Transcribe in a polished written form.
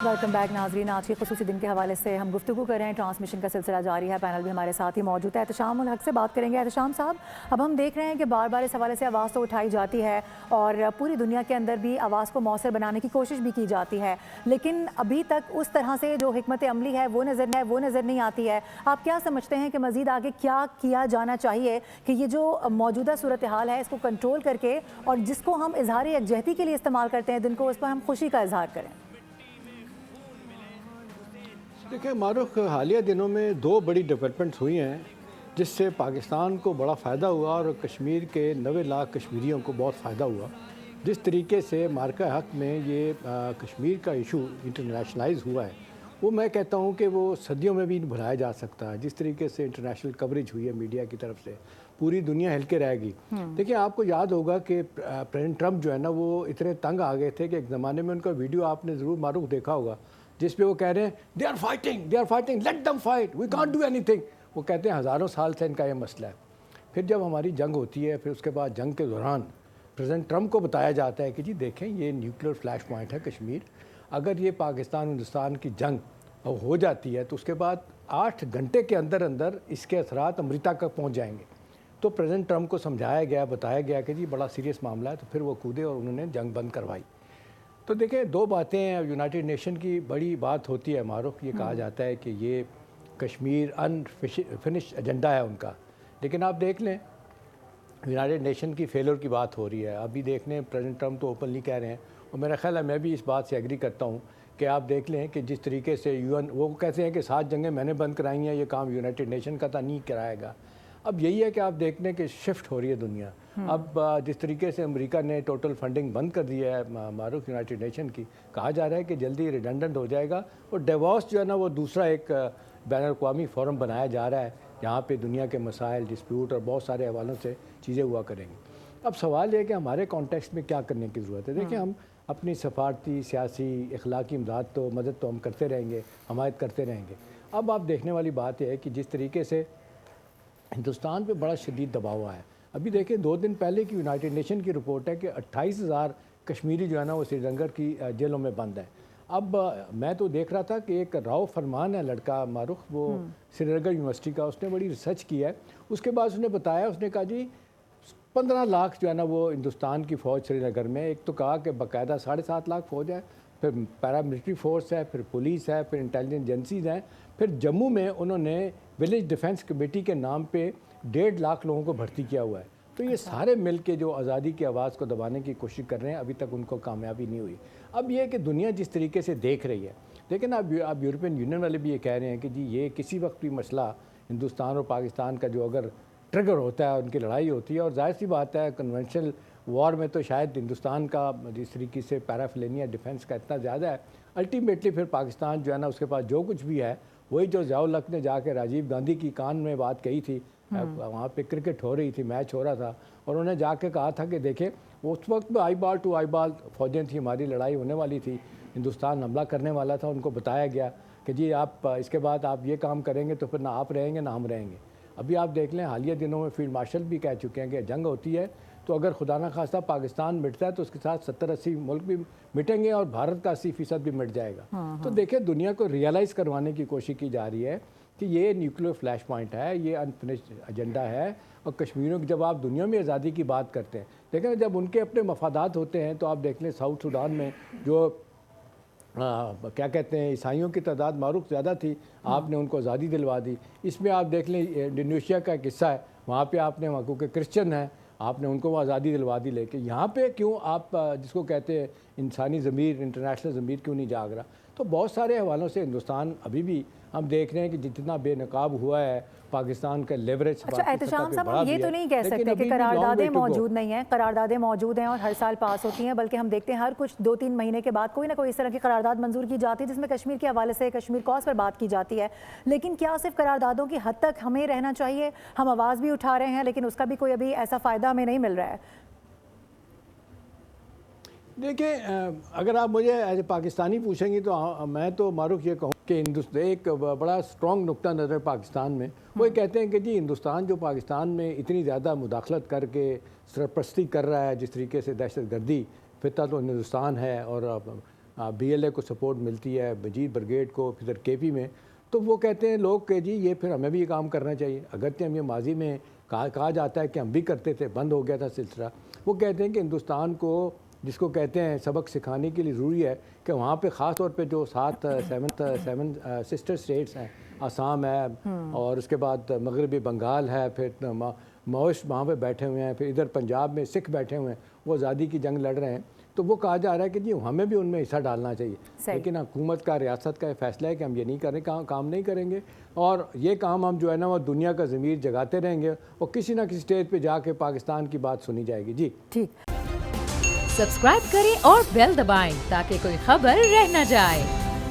Welcome back नाजरीन। आज के खुसूसी दिन के हवाले से हम गुफ्तगू कर रहे हैं। ट्रांसमिशन का सिलसिला जारी है। पैनल भी हमारे साथ ही मौजूद है। एहतशाम उल हक से बात करेंगे। एहतशाम साहब, अब हम देख रहे हैं कि बार बार इस हवाले से आवाज़ तो उठाई जाती है और पूरी दुनिया के अंदर भी आवाज़ को मौसर बनाने की कोशिश भी की जाती है, लेकिन अभी तक उस तरह से जो हिकमत अमली है वो नज़र नहीं आती है। आप क्या समझते हैं कि मज़ीद आगे क्या किया जाना चाहिए कि ये जो मौजूदा सूरत हाल है इसको कंट्रोल करके और जिसको हम इजहार यकजहती के लिए इस्तेमाल करते हैं दिन को, उस पर हम खुशी का इजहार करें? देखिए मारूख, हालिया दिनों में दो बड़ी डेवलपमेंट्स हुई हैं जिससे पाकिस्तान को बड़ा फ़ायदा हुआ और कश्मीर के 90 लाख कश्मीरियों को बहुत फ़ायदा हुआ। जिस तरीके से मार्का हक में ये कश्मीर का इशू इंटरनेशनलाइज हुआ है, वो मैं कहता हूँ कि वो सदियों में भी नहीं भुलाया जा सकता। जिस तरीके से इंटरनेशनल कवरेज हुई है मीडिया की तरफ से, पूरी दुनिया हिल के रहेगी। देखिए, आपको याद होगा कि प्रेसिडेंट ट्रंप जो है ना, वो इतने तंग आ गए थे कि एक ज़माने में उनका वीडियो आपने ज़रूर मारूख देखा होगा, जिस पे वो कह रहे हैं they are fighting, let them fight, we can't do anything. वो कहते हैं हज़ारों साल से इनका ये मसला है। फिर जब हमारी जंग होती है, फिर उसके बाद जंग के दौरान प्रेसिडेंट ट्रंप को बताया जाता है कि जी देखें, ये न्यूक्लियर फ्लैश पॉइंट है कश्मीर, अगर ये पाकिस्तान हिंदुस्तान की जंग हो जाती है तो उसके बाद 8 घंटे के अंदर अंदर इसके असरात अमरीका तक पहुँच जाएंगे। तो प्रेसिडेंट ट्रंप को समझाया गया, बताया गया कि जी बड़ा सीरियस मामला है। तो फिर वो कूदे और उन्होंने जंग बंद करवाई। तो देखिए, दो बातें हैं। यूनाइटेड नेशन की बड़ी बात होती है मारूफ, ये कहा जाता है कि ये कश्मीर अनफिनिश एजेंडा है उनका, लेकिन आप देख लें यूनाइटेड नेशन की फेलियर की बात हो रही है। अभी देख लें, प्रेसिडेंट ट्रंप तो ओपनली कह रहे हैं और मेरा ख्याल है मैं भी इस बात से एग्री करता हूँ कि आप देख लें कि जिस तरीके से यूएन, वो कहते हैं कि 7 जंगें मैंने बंद कराई हैं, ये काम यूनाइटेड नेशन का था, नहीं कराएगा। अब यही है कि आप देख लें कि शिफ्ट हो रही है दुनिया। अब जिस तरीके से अमेरिका ने टोटल फंडिंग बंद कर दी है मारूफ यूनाइटेड नेशन की, कहा जा रहा है कि जल्दी रिडंडेंट हो जाएगा और डेवॉस जो है ना, वो दूसरा एक बैन अवी फोरम बनाया जा रहा है जहाँ पे दुनिया के मसाइल, डिस्प्यूट और बहुत सारे हवालों से चीज़ें हुआ करेंगी। अब सवाल ये है कि हमारे कॉन्टेक्स्ट में क्या करने की ज़रूरत है। देखिए, हम अपनी सफारती, सियासी, अखलाकी मदद तो हम करते रहेंगे, हमायत करते रहेंगे। अब आप देखने वाली बात यह है कि जिस तरीके से हिंदुस्तान पे बड़ा शदीद दबाव आया है। अभी देखिए, 2 दिन पहले की यूनाइटेड नेशन की रिपोर्ट है कि 28,000 कश्मीरी जो है ना, वो श्रीनगर की जेलों में बंद है। अब मैं तो देख रहा था कि एक राव फरमान है लड़का मारूफ, वो श्रीनगर यूनिवर्सिटी का, उसने बड़ी रिसर्च की है। उसके बाद उसने बताया, उसने कहा जी 15 लाख जो है ना वो हिंदुस्तान की फ़ौज श्रीनगर में, एक तो कहा कि बाकायदा 7.5 लाख फ़ौज है, फिर पैरामिलिट्री फोर्स है, फिर पुलिस है, फिर इंटेलिजेंस एजेंसीज़ हैं, फिर जम्मू में उन्होंने विलेज डिफेंस कमेटी के नाम पे 1.5 लाख लोगों को भर्ती किया हुआ है। तो ये सारे मिल के जो आज़ादी की आवाज़ को दबाने की कोशिश कर रहे हैं, अभी तक उनको कामयाबी नहीं हुई। अब ये कि दुनिया जिस तरीके से देख रही है, लेकिन अब यूरोपियन यूनियन वाले भी ये कह रहे हैं कि जी ये किसी वक्त भी मसला हिंदुस्तान और पाकिस्तान का जो अगर ट्रिगर होता है, उनकी लड़ाई होती है, और जाहिर सी बात है कन्वेंशनल वॉर में तो शायद हिंदुस्तान का जिस तरीके से पैराफिलेनिया डिफेंस का इतना ज़्यादा है, अल्टीमेटली फिर पाकिस्तान जो है ना, उसके पास जो कुछ भी है वही जो ज़ियाउल हक ने जाके राजीव गांधी की कान में बात कही थी, वहाँ पे क्रिकेट हो रही थी, मैच हो रहा था, और उन्होंने जाके कहा था कि देखें, उस वक्त में आई बाल टू आई बाल फौजें थी, हमारी लड़ाई होने वाली थी, हिंदुस्तान हमला करने वाला था। उनको बताया गया कि जी आप इसके बाद आप ये काम करेंगे तो फिर ना आप रहेंगे ना हम रहेंगे। अभी आप देख लें, हालिया दिनों में फील्ड मार्शल भी कह चुके हैं कि जंग होती है तो अगर खुदा न खास्ता पाकिस्तान मिटता है तो उसके साथ 70-80 मुल्क भी मिटेंगे और भारत का 80% भी मिट जाएगा। तो देखिए, दुनिया को रियलाइज़ करवाने की कोशिश की जा रही है कि ये न्यूक्लियर फ्लैश पॉइंट है, ये अनफिनिश्ड एजेंडा है। और कश्मीरियों की जब आप दुनिया में आज़ादी की बात करते हैं, लेकिन जब उनके अपने मफादात होते हैं, तो आप देख लें साउथ सूडान में जो क्या कहते हैं, ईसाइयों की तादाद मारूफ ज़्यादा थी, आपने उनको आज़ादी दिलवा दी। इसमें आप देख लें इंडोनेशिया का एक हिस्सा है, वहाँ पे आपने वहाँ क्योंकि क्रिश्चियन है, आपने उनको वो आज़ादी दिलवा दी। लेके यहाँ पे क्यों आप जिसको कहते हैं इंसानी ज़मीर, इंटरनेशनल ज़मीर क्यों नहीं जाग रहा? तो बहुत सारे हवालों से हिंदुस्तान अभी भी हम देख रहे हैं कि जितना बेनकाब हुआ है पाकिस्तान का लेवरेज। अच्छा एहतशाम साहब, हम ये तो नहीं कह सकते कि करारदादें मौजूद नहीं हैं। करारदादें मौजूद हैं और हर साल पास होती हैं, बल्कि हम देखते हैं हर कुछ 2-3 महीने के बाद कोई ना कोई इस तरह की करारदाद मंजूर की जाती है जिसमें कश्मीर के हवाले से कश्मीर कॉज पर बात की जाती है। लेकिन क्या सिर्फ करारदादों की हद तक हमें रहना चाहिए? हम आवाज़ भी उठा रहे हैं लेकिन उसका भी कोई अभी ऐसा फ़ायदा हमें नहीं मिल रहा है। देखिए, अगर आप मुझे एज ए पाकिस्तानी पूछेंगी तो मैं तो मारूफ ये कहूँ कि हिंदुस्तान एक बड़ा स्ट्रॉन्ग नुक्ता नज़र पाकिस्तान में, वो ये कहते हैं कि जी हिंदुस्तान जो पाकिस्तान में इतनी ज़्यादा मुदाखलत करके सरपरस्ती कर रहा है, जिस तरीके से दहशत गर्दी फितना तो हिंदुस्तान है और BLA کو سپورٹ ملتی ہے، مجید بریگیڈ کو، پھر KP میں، تو وہ کہتے ہیں لوگ کہ جی یہ پھر ہمیں بھی یہ کام کرنا چاہیے، اگرچہ ہم یہ ماضی میں کہا جاتا ہے کہ ہم بھی کرتے تھے، بند ہو گیا تھا سلسلہ۔ وہ کہتے ہیں کہ ہندوستان کو جس کو کہتے ہیں سبق سکھانے کے لیے ضروری ہے کہ وہاں پہ خاص طور پہ جو 7 سسٹر اسٹیٹس ہیں، آسام ہے اور اس کے بعد مغربی بنگال ہے، پھر ماؤس وہاں پہ بیٹھے ہوئے ہیں، پھر ادھر پنجاب میں سکھ بیٹھے ہوئے ہیں، وہ آزادی کی جنگ لڑ رہے ہیں، تو وہ کہا جا رہا ہے کہ جی ہمیں بھی ان میں حصہ ڈالنا چاہیے، لیکن حکومت کا، ریاست کا یہ فیصلہ ہے کہ ہم یہ نہیں کریں، کام نہیں کریں گے، اور یہ کام ہم جو ہے نا وہ دنیا کا ضمیر جگاتے رہیں گے اور کسی نہ کسی اسٹیج پہ جا کے پاکستان کی بات سنی جائے گی۔ جی ٹھیک، سبسکرائب کریں اور بیل دبائیں تاکہ کوئی خبر رہ نہ جائے۔